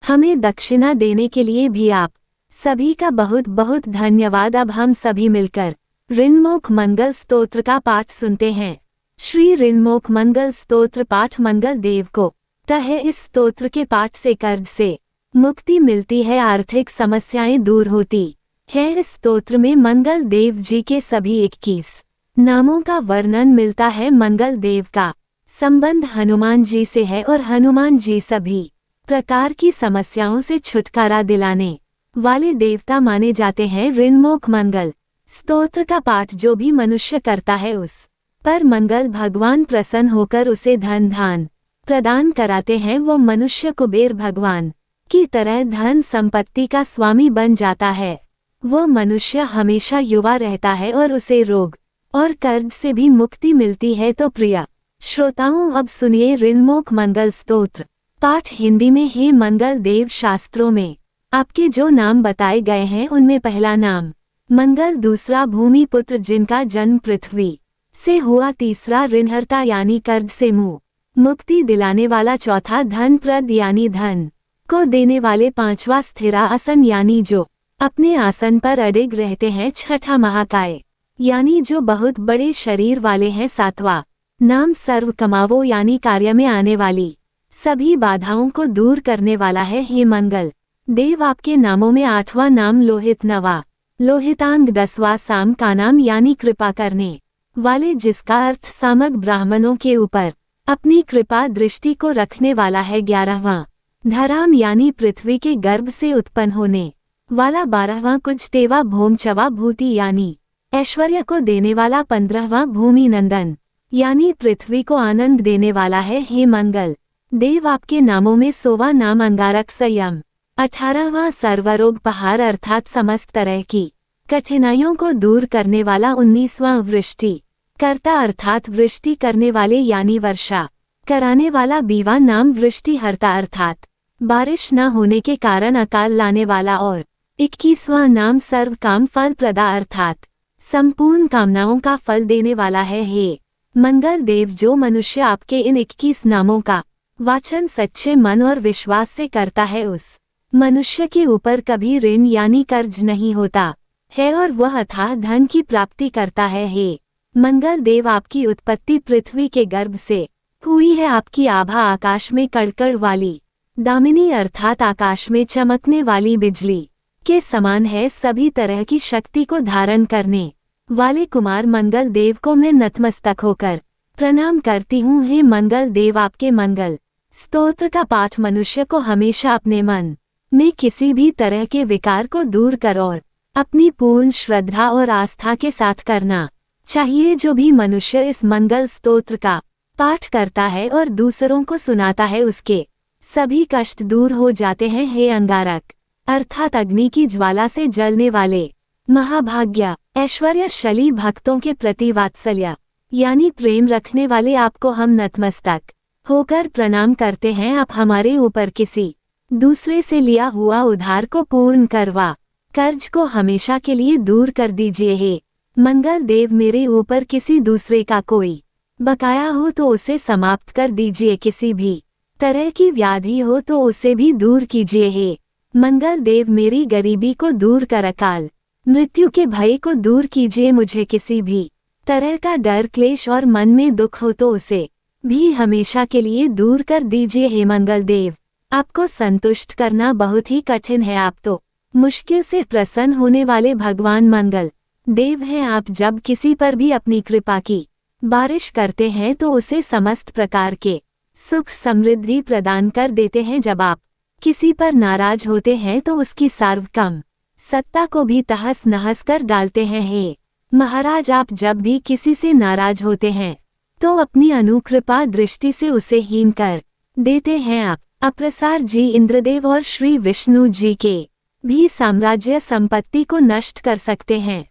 हमें दक्षिणा देने के लिए भी आप सभी का बहुत बहुत धन्यवाद। अब हम सभी मिलकर ऋन्मुख मंगल स्तोत्र का पाठ सुनते हैं। श्री ऋन्मुख मंगल स्तोत्र पाठ। मंगल देव को है इस स्तोत्र के पाठ से कर्ज से मुक्ति मिलती है, आर्थिक समस्याएं दूर होती है। इस स्तोत्र में मंगल देव जी के सभी 21 नामों का वर्णन मिलता है। मंगल देव का संबंध हनुमान जी से है और हनुमान जी सभी प्रकार की समस्याओं से छुटकारा दिलाने वाले देवता माने जाते हैं। ऋन्मुख मंगल स्तोत्र का पाठ जो भी मनुष्य करता है उस पर मंगल भगवान प्रसन्न होकर उसे धन धान प्रदान कराते हैं। वो मनुष्य कुबेर भगवान की तरह धन संपत्ति का स्वामी बन जाता है। वो मनुष्य हमेशा युवा रहता है और उसे रोग और कर्ज से भी मुक्ति मिलती है। तो प्रिय श्रोताओं, अब सुनिए ऋन्मुख मंगल स्तोत्र पाठ हिंदी में। हे मंगल देव, शास्त्रों में आपके जो नाम बताए गए हैं उनमें पहला नाम मंगल, दूसरा भूमि पुत्र जिनका जन्म पृथ्वी से हुआ, तीसरा ऋणहर्ता यानी कर्ज से मुक्ति दिलाने वाला, चौथा धन प्रद यानी धन को देने वाले, पांचवा स्थिरासन यानी जो अपने आसन पर अडिग रहते हैं, छठा महाकाय यानी जो बहुत बड़े शरीर वाले हैं, सातवां नाम सर्व कमावो यानी कार्य में आने वाली सभी बाधाओं को दूर करने वाला है। हे मंगल देव, आपके नामों में आठवां नाम लोहित, नवा लोहितांग, 10वां साम का नाम यानी कृपा करने वाले, जिसका अर्थ सामग ब्राह्मणों के ऊपर अपनी कृपा दृष्टि को रखने वाला है। 11वां धराम यानी पृथ्वी के गर्भ से उत्पन्न होने वाला, 12वां कुजतेवा भोमचवा भूति यानी ऐश्वर्य को देने वाला, 15वां भूमि नंदन यानी पृथ्वी को आनंद देने वाला है। हे मंगल देव, आपके नामों में 100वां नाम अंगारक संयम, 18वां सर्वरोग पहार अर्थात समस्त तरह की कठिनाइयों को दूर करने वाला, 19वां वृष्टि कर्ता अर्थात वृष्टि करने वाले यानी वर्षा कराने वाला, 20वां नाम वृष्टि हरता अर्थात बारिश न होने के कारण अकाल लाने वाला, और 21वां नाम सर्व काम फल प्रदा अर्थात संपूर्ण कामनाओं का फल देने वाला है। हे मंगल देव, जो मनुष्य आपके इन 21 नामों का वाचन सच्चे मन और विश्वास से करता है उस मनुष्य के ऊपर कभी ऋण यानी कर्ज नहीं होता है और वह अथाह धन की प्राप्ति करता है। हे मंगल देव, आपकी उत्पत्ति पृथ्वी के गर्भ से हुई है। आपकी आभा आकाश में कड़कड़ वाली दामिनी अर्थात आकाश में चमकने वाली बिजली के समान है। सभी तरह की शक्ति को धारण करने वाले कुमार मंगल देव को मैं नतमस्तक होकर प्रणाम करती हूँ। हे मंगल देव, आपके मंगल स्तोत्र का पाठ मनुष्य को हमेशा अपने मन में किसी भी तरह के विकार को दूर कर और अपनी पूर्ण श्रद्धा और आस्था के साथ करना चाहिए। जो भी मनुष्य इस मंगल स्तोत्र का पाठ करता है और दूसरों को सुनाता है, उसके सभी कष्ट दूर हो जाते हैं। हे अंगारक अर्थात अग्नि की ज्वाला से जलने वाले, महाभाग्य ऐश्वर्यशाली भक्तों के प्रति वात्सल्य यानी प्रेम रखने वाले, आपको हम नतमस्तक होकर प्रणाम करते हैं। आप हमारे ऊपर किसी दूसरे से लिया हुआ उधार को पूर्ण करवा कर्ज को हमेशा के लिए दूर कर दीजिए। हे मंगल देव, मेरे ऊपर किसी दूसरे का कोई बकाया हो तो उसे समाप्त कर दीजिए, किसी भी तरह की व्याधि हो तो उसे भी दूर कीजिए। हे मंगल देव, मेरी गरीबी को दूर कर अकाल मृत्यु के भय को दूर कीजिए। मुझे किसी भी तरह का डर क्लेश और मन में दुख हो तो उसे भी हमेशा के लिए दूर कर दीजिए। हे मंगल देव, आपको संतुष्ट करना बहुत ही कठिन है। आप तो मुश्किल से प्रसन्न होने वाले भगवान मंगल देव हैं। आप जब किसी पर भी अपनी कृपा की बारिश करते हैं तो उसे समस्त प्रकार के सुख समृद्धि प्रदान कर देते हैं। जब आप किसी पर नाराज होते हैं तो उसकी सार्वभौम सत्ता को भी तहस नहस कर डालते हैं। हे महाराज, आप जब भी किसी से नाराज होते हैं तो अपनी अनुकृपा दृष्टि से उसे हीन कर देते हैं। आप अप्रसार जी, इंद्रदेव और श्री विष्णु जी के भी साम्राज्य संपत्ति को नष्ट कर सकते हैं।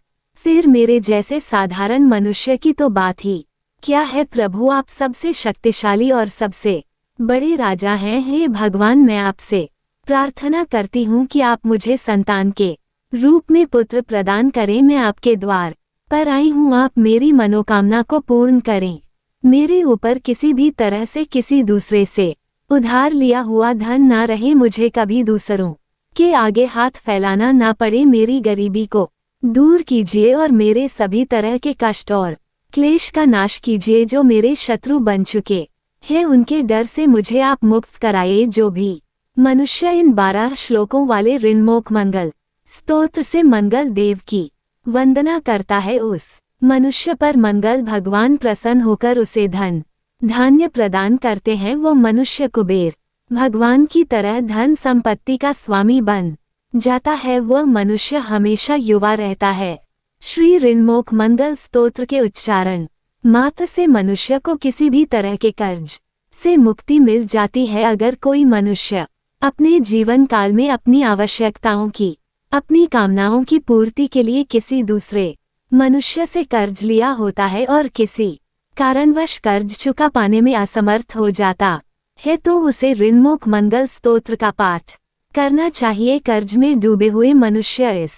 फिर मेरे जैसे साधारण मनुष्य की तो बात ही क्या है। प्रभु, आप सबसे शक्तिशाली और सबसे बड़े राजा हैं। हे भगवान, मैं आपसे प्रार्थना करती हूँ कि आप मुझे संतान के रूप में पुत्र प्रदान करें। मैं आपके द्वार पर आई हूँ, आप मेरी मनोकामना को पूर्ण करें। मेरे ऊपर किसी भी तरह से किसी दूसरे से उधार लिया हुआ धन ना रहे मुझे कभी दूसरों के आगे हाथ फैलाना ना पड़े, मेरी गरीबी को दूर कीजिए और मेरे सभी तरह के कष्ट और क्लेश का नाश कीजिए जो मेरे शत्रु बन चुके हैं, उनके डर से मुझे आप मुक्त कराइए। जो भी मनुष्य इन 12 श्लोकों वाले ऋणमुख मंगल स्तोत्र से मंगल देव की वंदना करता है, उस मनुष्य पर मंगल भगवान प्रसन्न होकर उसे धन धान्य प्रदान करते हैं। वो मनुष्य कुबेर भगवान की तरह धन संपत्ति का स्वामी बन जाता है। वह मनुष्य हमेशा युवा रहता है। श्री ऋणमुख मंगल स्तोत्र के उच्चारण मात्र से मनुष्य को किसी भी तरह के कर्ज से मुक्ति मिल जाती है। अगर कोई मनुष्य अपने जीवन काल में अपनी आवश्यकताओं की अपनी कामनाओं की पूर्ति के लिए किसी दूसरे मनुष्य से कर्ज लिया होता है और किसी कारणवश कर्ज चुका पाने में असमर्थ हो जाता है, तो उसे ऋणमुख मंगल स्तोत्र का पाठ करना चाहिए। कर्ज में डूबे हुए मनुष्य इस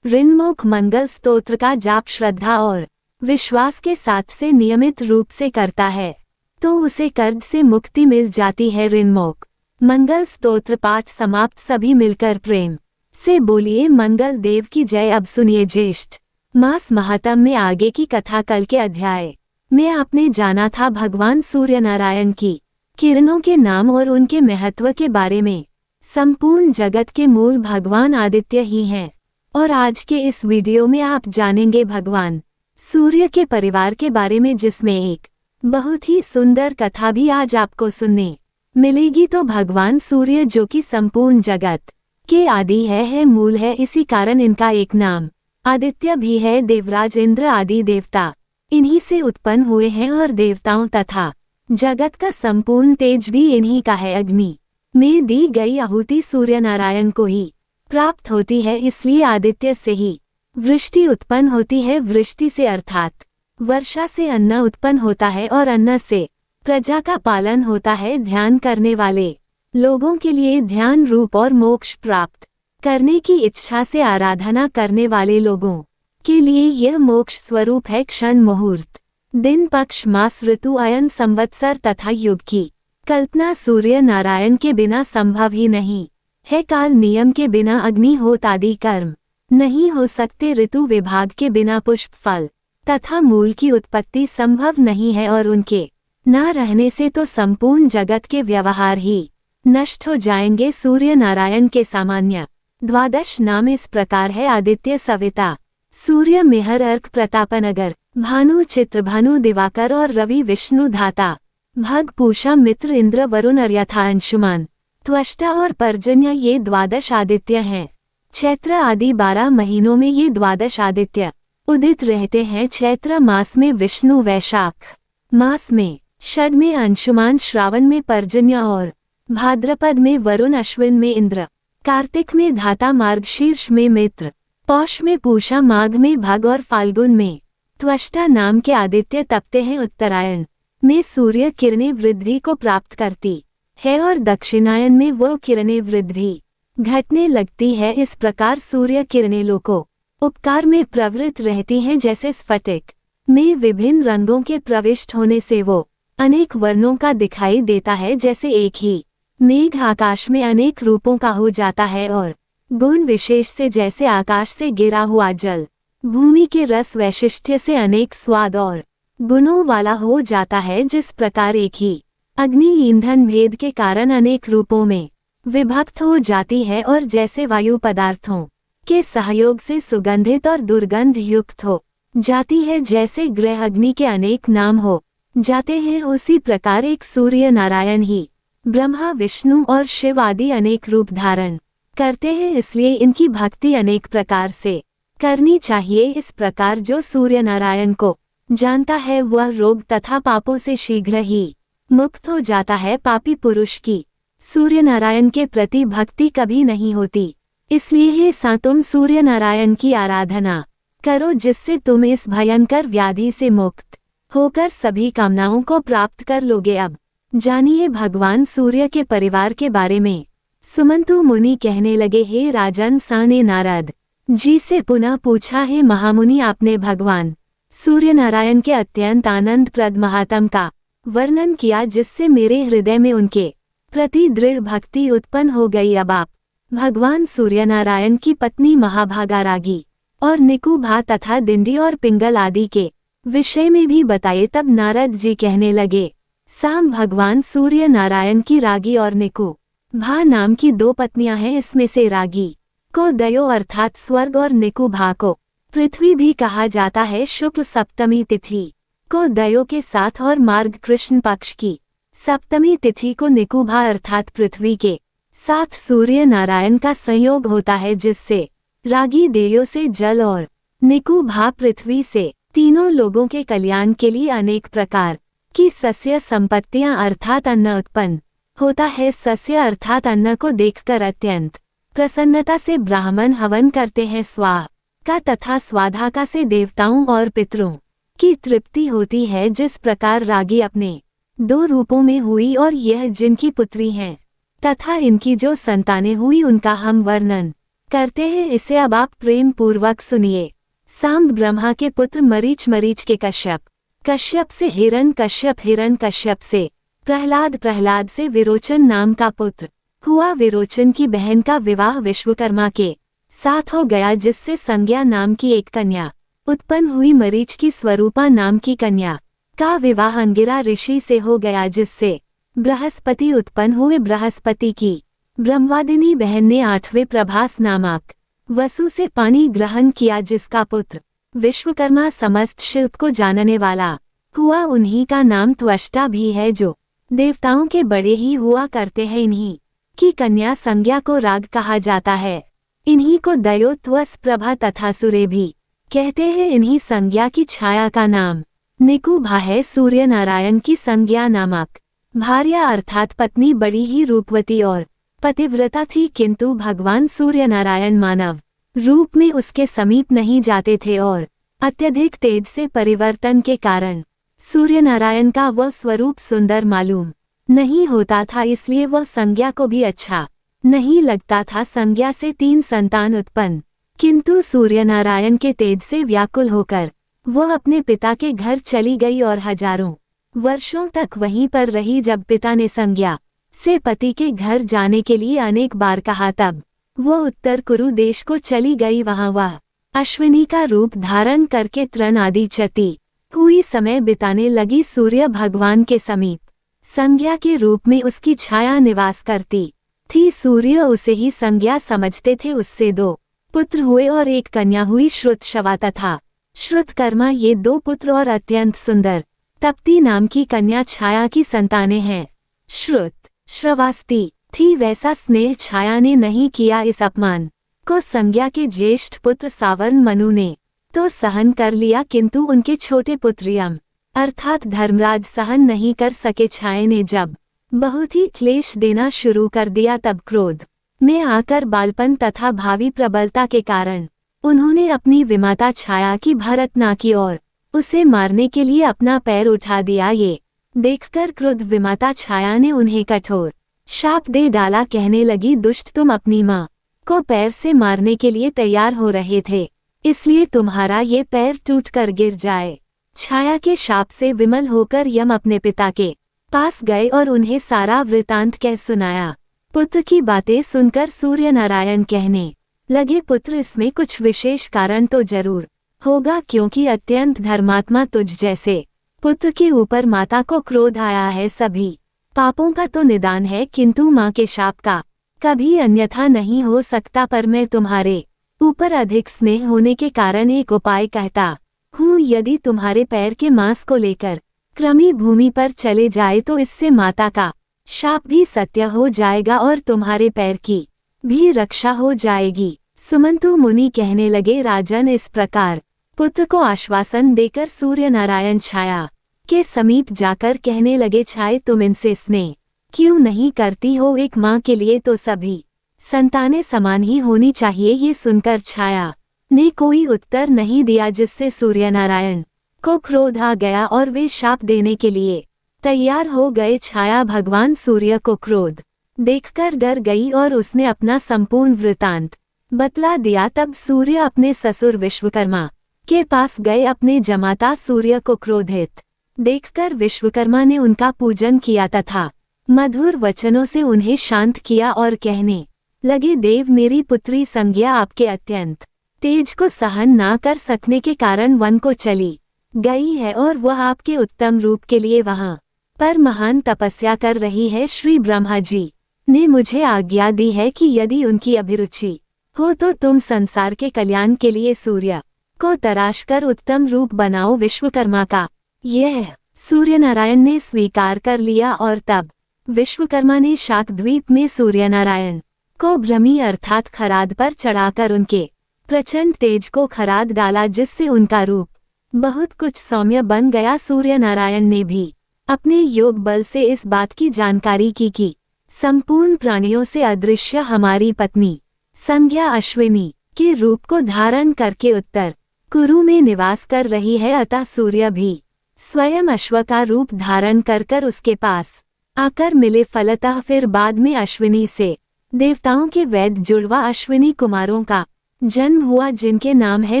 ऋणमुख मंगल स्तोत्र का जाप श्रद्धा और विश्वास के साथ से नियमित रूप से करता है तो उसे कर्ज से मुक्ति मिल जाती है। ऋणमुख मंगल स्तोत्र पाठ समाप्त। सभी मिलकर प्रेम से बोलिए मंगल देव की जय। अब सुनिए ज्येष्ठ मास महात्म में आगे की कथा। कल के अध्याय में आपने जाना था भगवान सूर्य नारायण की किरणों के नाम और उनके महत्व के बारे में। संपूर्ण जगत के मूल भगवान आदित्य ही हैं और आज के इस वीडियो में आप जानेंगे भगवान सूर्य के परिवार के बारे में, जिसमें एक बहुत ही सुंदर कथा भी आज आपको सुनने मिलेगी। तो भगवान सूर्य जो कि संपूर्ण जगत के आदि है, मूल है, इसी कारण इनका एक नाम आदित्य भी है। देवराज इंद्र आदि देवता इन्हीं से उत्पन्न हुए हैं और देवताओं तथा जगत का संपूर्ण तेज भी इन्हीं का है। अग्नि में दी गई आहुति सूर्य नारायण को ही प्राप्त होती है, इसलिए आदित्य से ही वृष्टि उत्पन्न होती है। वृष्टि से अर्थात वर्षा से अन्न उत्पन्न होता है और अन्न से प्रजा का पालन होता है। ध्यान करने वाले लोगों के लिए ध्यान रूप और मोक्ष प्राप्त करने की इच्छा से आराधना करने वाले लोगों के लिए यह मोक्ष स्वरूप है। क्षण मुहूर्त दिन पक्ष मास ऋतु अयन संवत्सर तथा युग की कल्पना सूर्य नारायण के बिना संभव ही नहीं है। काल नियम के बिना अग्निहोत्र आदि कर्म नहीं हो सकते। ऋतु विभाग के बिना पुष्प फल तथा मूल की उत्पत्ति संभव नहीं है और उनके न रहने से तो संपूर्ण जगत के व्यवहार ही नष्ट हो जाएंगे। सूर्य नारायण के सामान्य 12 नाम इस प्रकार है। आदित्य सविता सूर्य मेहर अर्क प्रतापनगर भानु चित्रभानु दिवाकर और रवि विष्णु धाता भग पूषा मित्र इंद्र वरुण अर्यथा अंशुमान त्वष्टा और पर्जन्य ये 12 आदित्य हैं। चैत्र आदि 12 महीनों में ये 12 आदित्य उदित रहते हैं। चैत्र मास में विष्णु, वैशाख मास में षड में अंशुमान, श्रावण में पर्जन्य और भाद्रपद में वरुण, अश्विन में इंद्र, कार्तिक में धाता, मार्गशीर्ष में मित्र, पौष में पूषा, माघ में भग और फाल्गुन में त्वष्टा नाम के आदित्य तपते हैं। उत्तरायण में सूर्य किरणें वृद्धि को प्राप्त करती है और दक्षिणायन में वो किरणें वृद्धि घटने लगती है। इस प्रकार सूर्य किरणें लोको उपकार में प्रवृत्त रहती हैं। जैसे स्फटिक में विभिन्न रंगों के प्रविष्ट होने से वो अनेक वर्णों का दिखाई देता है, जैसे एक ही मेघ आकाश में अनेक रूपों का हो जाता है और गुण विशेष से जैसे आकाश से गिरा हुआ जल भूमि के रस वैशिष्ट्य से अनेक स्वाद और गुणों वाला हो जाता है। जिस प्रकार एक ही अग्नि ईंधन भेद के कारण अनेक रूपों में विभक्त हो जाती है और जैसे वायु पदार्थों के सहयोग से सुगंधित और दुर्गंध युक्त हो जाती है, जैसे ग्रह अग्नि के अनेक नाम हो जाते हैं, उसी प्रकार एक सूर्य नारायण ही ब्रह्मा, विष्णु और शिव आदि अनेक रूप धारण करते हैं। इसलिए इनकी भक्ति अनेक प्रकार से करनी चाहिए। इस प्रकार जो सूर्य नारायण को जानता है वह रोग तथा पापों से शीघ्र ही मुक्त हो जाता है। पापी पुरुष की सूर्य नारायण के प्रति भक्ति कभी नहीं होती। इसलिए हे तुम सूर्य नारायण की आराधना करो, जिससे तुम इस भयंकर व्याधि से मुक्त होकर सभी कामनाओं को प्राप्त कर लोगे। अब जानिए भगवान सूर्य के परिवार के बारे में। सुमंतु मुनि कहने लगे, हे राजन, साने नारद जी से पुनः पूछा, हे महामुनि, आपने भगवान सूर्य नारायण के अत्यंत आनंदप्रद महात्म का वर्णन किया, जिससे मेरे हृदय में उनके प्रति दृढ़ भक्ति उत्पन्न हो गई। अब आप भगवान सूर्यनारायण की पत्नी महाभागा रागी और निकुभा तथा दिंडी और पिंगल आदि के विषय में भी बताए। तब नारद जी कहने लगे, साम भगवान सूर्य नारायण की रागी और निकुभा नाम की 2 पत्नियां हैं। इसमें से रागी को दयो अर्थात स्वर्ग और निकुभा को पृथ्वी भी कहा जाता है। शुक्ल सप्तमी तिथि को दयो के साथ और मार्ग कृष्ण पक्ष की सप्तमी तिथि को निकुभा अर्थात पृथ्वी के साथ सूर्य नारायण का संयोग होता है, जिससे रागी देयो से जल और निकुभा पृथ्वी से तीनों लोगों के कल्याण के लिए अनेक प्रकार की सस्य संपत्तियां अर्थात अन्न उत्पन्न होता है। सस्य अर्थात अन्न को देखकर अत्यंत प्रसन्नता से ब्राह्मण हवन करते हैं। स्वाहा का तथा स्वाधा से देवताओं और पितरों की तृप्ति होती है। जिस प्रकार रागी अपने 2 रूपों में हुई और यह जिनकी पुत्री हैं तथा इनकी जो संतानें हुई उनका हम वर्णन करते हैं, इसे अब आप प्रेम पूर्वक सुनिए। सांब ब्रह्मा के पुत्र मरीच, मरीच के कश्यप, कश्यप से हिरण कश्यप, हिरण कश्यप से प्रहलाद, प्रहलाद से विरोचन नाम का पुत्र हुआ। विरोचन की बहन का विवाह विश्वकर्मा के साथ हो गया, जिससे संज्ञा नाम की एक कन्या उत्पन्न हुई। मरीच की स्वरूपा नाम की कन्या का विवाह अंगिरा ऋषि से हो गया, जिससे बृहस्पति उत्पन्न हुए। बृहस्पति की ब्रह्मवादिनी बहन ने 8वें प्रभास नामक वसु से पानी ग्रहण किया, जिसका पुत्र विश्वकर्मा समस्त शिल्प को जानने वाला हुआ। उन्हीं का नाम त्वष्टा भी है, जो देवताओं के बड़े ही हुआ करते हैं। इन्हीं की कन्या संज्ञा को राग कहा जाता है। इन्हीं को दयो, त्वस, प्रभा तथा सुरे भी कहते हैं। इन्हीं संज्ञा की छाया का नाम निकुभा है। सूर्य नारायण की संज्ञा नामक भार्या अर्थात पत्नी बड़ी ही रूपवती और पतिव्रता थी, किंतु भगवान सूर्य नारायण मानव रूप में उसके समीप नहीं जाते थे और अत्यधिक तेज से परिवर्तन के कारण सूर्य नारायण का वह स्वरूप सुंदर मालूम नहीं होता था, इसलिए वह संज्ञा को भी अच्छा नहीं लगता था। संज्ञा से 3 संतान उत्पन्न, किंतु सूर्य नारायण के तेज से व्याकुल होकर वह अपने पिता के घर चली गई और हजारों वर्षों तक वहीं पर रही। जब पिता ने संज्ञा से पति के घर जाने के लिए अनेक बार कहा, तब वह उत्तर कुरु देश को चली गई। वहां वह अश्विनी का रूप धारण करके तृण आदि चती हुई समय बिताने लगी। सूर्य भगवान के समीप संज्ञा के रूप में उसकी छाया निवास करती थी। सूर्य उसे ही संज्ञा समझते थे। उससे 2 पुत्र हुए और एक कन्या हुई, श्रुत शवा तथा श्रुतकर्मा। ये 2 पुत्र और अत्यंत सुंदर तप्ती नाम की कन्या छाया की संतानें हैं। श्रुत श्रवास्ती थी, वैसा स्नेह छाया ने नहीं किया। इस अपमान को संज्ञा के ज्येष्ठ पुत्र सावर्ण मनु ने तो सहन कर लिया, किंतु उनके छोटे पुत्र यम अर्थात धर्मराज सहन नहीं कर सके। छाया ने जब बहुत ही क्लेश देना शुरू कर दिया, तब क्रोध में आकर बालपन तथा भावी प्रबलता के कारण उन्होंने अपनी विमाता छाया की भर्त्सना की और उसे मारने के लिए अपना पैर उठा दिया। ये देखकर क्रुद्ध विमाता छाया ने उन्हें कठोर शाप दे डाला। कहने लगी, दुष्ट, तुम अपनी माँ को पैर से मारने के लिए तैयार हो रहे थे, इसलिए तुम्हारा ये पैर टूटकर गिर जाए। छाया के शाप से विमल होकर यम अपने पिता के पास गए और उन्हें सारा वृतांत कह सुनाया। पुत्र की बातें सुनकर सूर्य नारायण कहने लगे, पुत्र, इसमें कुछ विशेष कारण तो जरूर होगा, क्योंकि अत्यंत धर्मात्मा तुझ जैसे पुत्र के ऊपर माता को क्रोध आया है। सभी पापों का तो निदान है, किंतु माँ के शाप का कभी अन्यथा नहीं हो सकता। पर मैं तुम्हारे ऊपर अधिक स्नेह होने के कारण एक उपाय कहता हूँ। यदि तुम्हारे पैर के मांस को लेकर क्रमी भूमि पर चले जाए तो इससे माता का शाप भी सत्य हो जाएगा और तुम्हारे पैर की भी रक्षा हो जाएगी। सुमंतु मुनि कहने लगे, राजन, इस प्रकार पुत्र को आश्वासन देकर सूर्य नारायण छाया के समीप जाकर कहने लगे, छाया, तुम इनसे स्नेह क्यों नहीं करती हो? एक माँ के लिए तो सभी संतानें समान ही होनी चाहिए। ये सुनकर छाया ने कोई उत्तर नहीं दिया, जिससे सूर्य नारायण को क्रोध आ गया और वे शाप देने के लिए तैयार हो गए। छाया भगवान सूर्य को क्रोध देखकर डर गई और उसने अपना संपूर्ण वृतांत बतला दिया। तब सूर्य अपने ससुर विश्वकर्मा के पास गए। अपने जमाता सूर्य को क्रोधित देखकर विश्वकर्मा ने उनका पूजन किया तथा मधुर वचनों से उन्हें शांत किया और कहने लगे, देव मेरी पुत्री संज्ञा आपके अत्यंत तेज को सहन ना कर सकने के कारण वन को चली गई है और वह आपके उत्तम रूप के लिए वहां पर महान तपस्या कर रही है। श्री ब्रह्मा जी ने मुझे आज्ञा दी है कि यदि उनकी अभिरुचि हो तो तुम संसार के कल्याण के लिए सूर्य को तराश कर उत्तम रूप बनाओ विश्वकर्मा का। यह सूर्य नारायण ने स्वीकार कर लिया और तब विश्वकर्मा ने शाकद्वीप में सूर्य नारायण को भ्रमी अर्थात खराद पर चढ़ाकर उनके प्रचंड तेज को खराद डाला, जिससे उनका रूप बहुत कुछ सौम्य बन गया। सूर्य नारायण ने भी अपने योग बल से इस बात की जानकारी की कि संपूर्ण प्राणियों से अदृश्य हमारी पत्नी संज्ञा अश्विनी के रूप को धारण करके उत्तर कुरु में निवास कर रही है, अतः सूर्य भी स्वयं अश्व का रूप धारण कर उसके पास आकर मिले। फलतः फिर बाद में अश्विनी से देवताओं के वैद्य जुड़वा अश्विनी कुमारों का जन्म हुआ, जिनके नाम है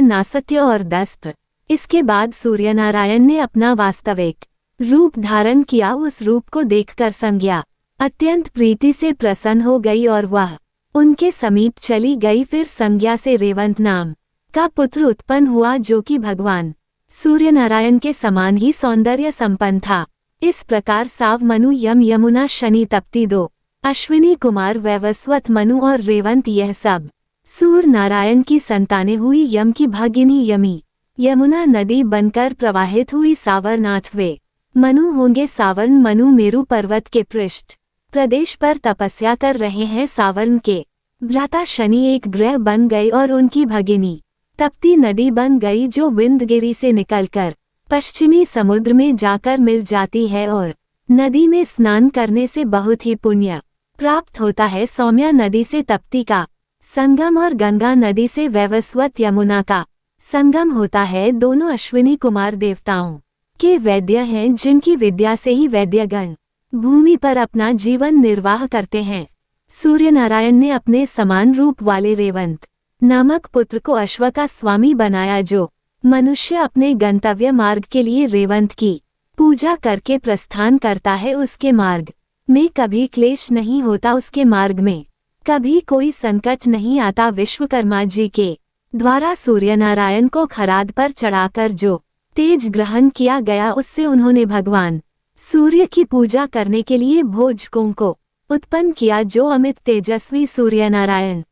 नासत्य और दस्त। इसके बाद सूर्य नारायण ने अपना वास्तविक रूप धारण किया। उस रूप को देखकर संज्ञा अत्यंत प्रीति से प्रसन्न हो गई और वह उनके समीप चली गई। फिर संज्ञा से रेवंत नाम का पुत्र उत्पन्न हुआ, जो कि भगवान सूर्य नारायण के समान ही सौंदर्य संपन्न था। इस प्रकार साव, मनु, यम, यमुना, शनि, तप्ती दो अश्विनी कुमार वैवस्वत, मनु और रेवंत, यह सब सूर्य नारायण की संतानें हुई। यम की भगिनी यमी यमुना नदी बनकर प्रवाहित हुई। सावरनाथ वे मनु होंगे। सावर्ण मनु मेरु पर्वत के पृष्ठ प्रदेश पर तपस्या कर रहे हैं। सावर्ण के भ्राता शनि एक ग्रह बन गए और उनकी भगिनी तप्ती नदी बन गई, जो विंध्यगिरि से निकलकर पश्चिमी समुद्र में जाकर मिल जाती है और नदी में स्नान करने से बहुत ही पुण्य प्राप्त होता है। सौम्या नदी से तप्ती का संगम और गंगा नदी से वैवस्वत यमुना का संगम होता है। दोनों अश्विनी कुमार देवताओं के वैद्य हैं, जिनकी विद्या से ही वैद्यगण भूमि पर अपना जीवन निर्वाह करते हैं। सूर्य नारायण ने अपने समान रूप वाले रेवंत नामक पुत्र को अश्व का स्वामी बनाया, जो मनुष्य अपने गंतव्य मार्ग के लिए रेवंत की पूजा करके प्रस्थान करता है। उसके मार्ग में कभी क्लेश नहीं होता, उसके मार्ग में कभी कोई संकट नहीं आता। विश्वकर्मा जी के द्वारा सूर्य नारायण को खराद पर चढ़ाकर जो तेज ग्रहण किया गया, उससे उन्होंने भगवान सूर्य की पूजा करने के लिए भोजकों को उत्पन्न किया, जो अमित तेजस्वी सूर्य नारायण